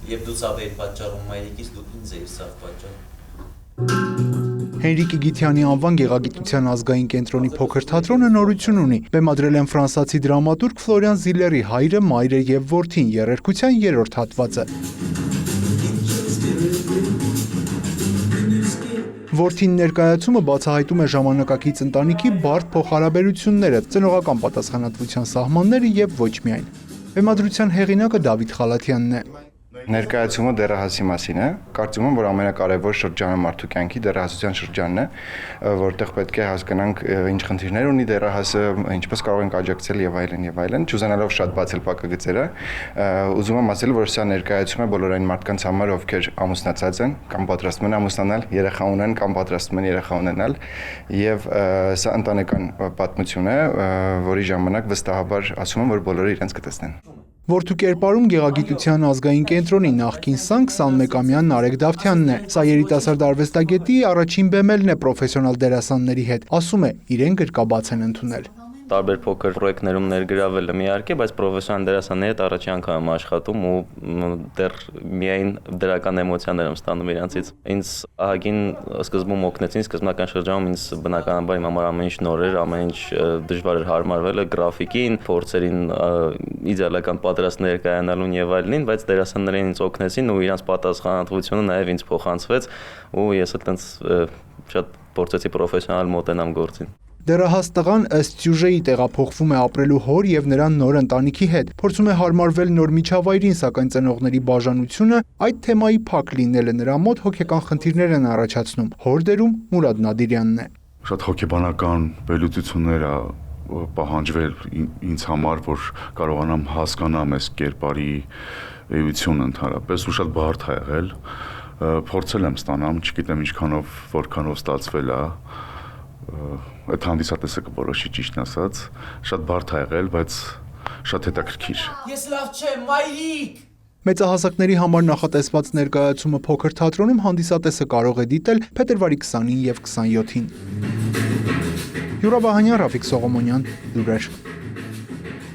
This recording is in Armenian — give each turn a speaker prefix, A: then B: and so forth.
A: Եվ դու ցավ էիր պատճառում մայրիկից, դու ինձ էիր ցավ պատճառում։
B: Հենրիկ Իգիթյանի անվան գեղագիտության ազգային կենտրոնի փոքր թատրոնը նորություն ունի։ Բեմադրել են ֆրանսիացի դրամատուրգ Ֆլորիան Զիլերի հայրը, մայրը եւ որդին երերկության 3-րդ հատվածը։ Որդին ներկայացումը բացահայտում է ժամանակակից ընտանիքի բարդ փոխհարաբերությունները, ծնողական պատասխանատվության սահմանները եւ ոչ միայն։ Բեմադրության հեղինակը Դավիթ Խալաթյանն է։
C: Ներկայացումը դեռահասի մասին է, կարծում եմ, որ ամենակարևոր շրջանը մարդու կյանքի դեռահասության շրջանն է, որտեղ պետք է հասկանանք ինչ խնդիրներ ունի դեռահասը, ինչպես կարող ենք աջակցել եւ այլն, չուզենալով շատ բացել փակագծերը, ուզում եմ ասել, որ սա ներկայացում է բոլոր այն մարդկանց համար, ովքեր ամուսնացած են կամ պատրաստվում են ամուսնանալ, երեխա ունեն կամ պատրաստվում են երեխա ունենալ, եւ սա ընտանեկան պատմություն է, որի ժամանակ վստահաբար ասում եմ, որ բոլորը իրենց կտեսնեն։
B: Որդու կերպարում գեղագիտության ազգային կենտրոնի նախկին սան 21-ամյա Նարեկ Դավթյանն է։ Սա երիտասարդ արվեստագետի առաջին բեմելն է պրոֆեսիոնալ դերասանների հետ։ Ասում է, իրեն գրկաբաց են ընդունել։
D: Տարբեր փոքր պրոյեկտներում ներգրավել եմ իհարկե, բայց պրոֆեսիոնալ դերասանների հետ առաջի անգամ եմ աշխատում ու դեռ միայն դրական էմոցիաներ եմ ստանում իրանցից։ Ինձ ահագին սկզբում օգնեցին, սկզբնական շրջանում ինձ բնականաբար իմ համար ամեն ինչ նոր էր, ամեն ինչ դժվար էր հարմարվելը գրաֆիկին, փորձերին իդեալական պատրաստ ներկայանալուն եւ այլնին, բայց դերասաններին ինձ օգնեցին ու իրանց պատասխանատվությունը նաեւ ինձ փոխանցվեց ու ես այդտենց շատ փորձեցի պրոֆեսիոնալ մոտենամ գործին։
B: Դեռահաս տղան ըստ սյուժեի տեղափոխվում է ապրելու հոր եւ նրան նոր ընտանիքի հետ։ Փորձում է հարմարվել նոր միջավայրին, սակայն ծնողների բաժանությունը այդ թեմայի փակ լինելը նրա մոտ հոգեկան խնդիրներ են առաջացնում։ Հոր դերում Մուրադ Նադիրյանն է։
E: Շատ հոգեբանական վերլուծություններ է պահանջվել ինձ համար, որ կարողանամ հասկանամ այս կերպարի էությունը ընդհանրապես ու շատ բարդ է եղել։ Փորձել եմ ստանամ, չգիտեմ որքանով ստացվել է։ Այդ հանդիսատեսը կորոշի ճիշտն ասած, շատ բարդ է եղել, բայց շատ հետաքրքիր։
A: Ես լավ չեմ, մայրիկ։
B: Մեծահասակների համար նախատեսված ներկայացումը փոքր թատրոնում հանդիսատեսը կարող է դիտել փետրվարի 20-ին եւ 27-ին։ Յուրա Վահանյան, Ռաֆիկ Սողոմոնյան, Լուրեր։